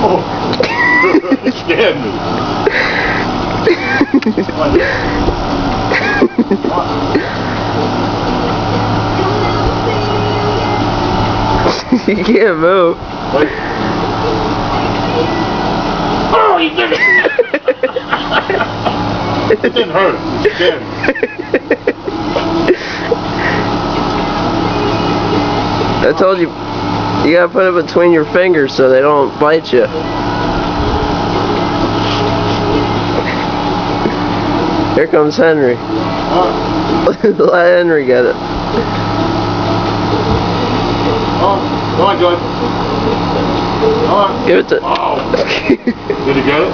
Oh, you scared me. You can't move. Wait. Oh, you did it! It didn't hurt. You scared me. I told you, you gotta put it between your fingers so they don't bite you. Here comes Henry. Let Henry get it. Oh, come on, George. Come on. Give it to... Oh. Did he get it?